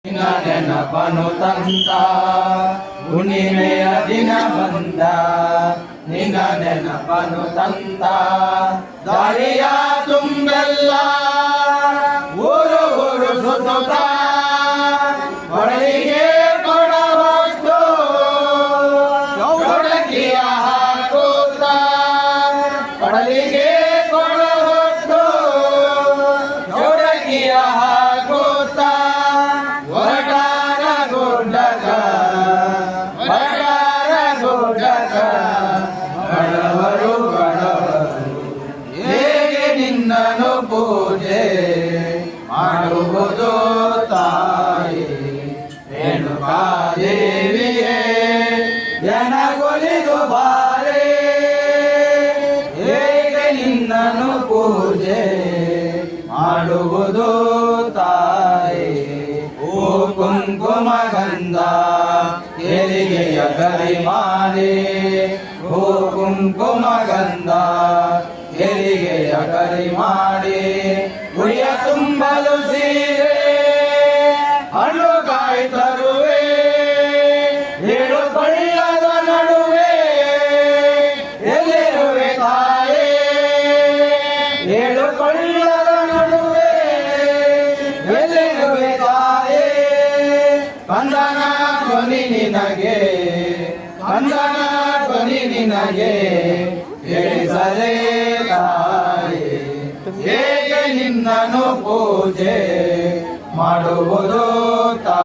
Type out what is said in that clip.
ನಿನ್ನ ನೆನಪನು ತಂದ ಹುಣ್ಣಿಮೆಯ ದಿನ ಬಂದ ನಿನ್ನ ನೆನಪನು ತಂದ ದಾರಿಯ ತುಂಬೆಲ್ಲ ಊರು ಊರು ಸುತ್ತ ಹೊರಳಿಗೆ ಕೊಡ ಹೊತ್ತು ಚೌಡಕಿಯ ಹಾಕುತ್ತ ಹೊರಳಿಗೆ ಕೊಡ ಹೊತ್ತು ಚೌಡಕಿಯ ಹಾಕುತ್ತ ಹೊರಟಾರ ಗುಡ್ಡಗ ಬಡವರು ಹೇಗೆ ನಿನ್ನನು ಪೂಜೆ ಮಾಡುವುದು ತಾಯಿ ರೇಣುಕಾದೇವಿಯೇ ಜನಗೊಲಿದು ಬಾರೆ ಹೇಗೆ ನಿನ್ನನು ಪೂಜೆ ಮಾಡುವುದು ತಾಯಿ ಓ ಕುಂಕುಮ ಗಂಧ ಎಲಿಗೆಯ ಗರಿ ಮಾಡಿ ಓ ಕುಂಕುಮ ಗಂಧ ಎಲಿಗೆಯ ಗರಿ ಮಾಡಿ ಉಳಿಯ ತುಂಬಲು ಸೀರೆ ಹಣ್ಣು ಕಾಯಿ ತರುವೆ ಏಳು ಕೊಳ್ಳದ ನಡುವೆ ಎಲ್ಲಿರುವೆ ತಾಯೇ ಏಳು ಕೊಳ್ಳದ ನಡುವೆ ಎಲ್ಲಿರುವೆ ತಾಯೇ ವಂದನ ಧ್ವನಿ ನಿನಗೆ ವಂದನ ಧ್ವನಿ ನಿನಗೆ ಹೇಳಿಸಲೇ ತಾಯಿ ಹೇಗೆ ನಿನ್ನನು ಪೂಜೆ ಮಾಡುವುದು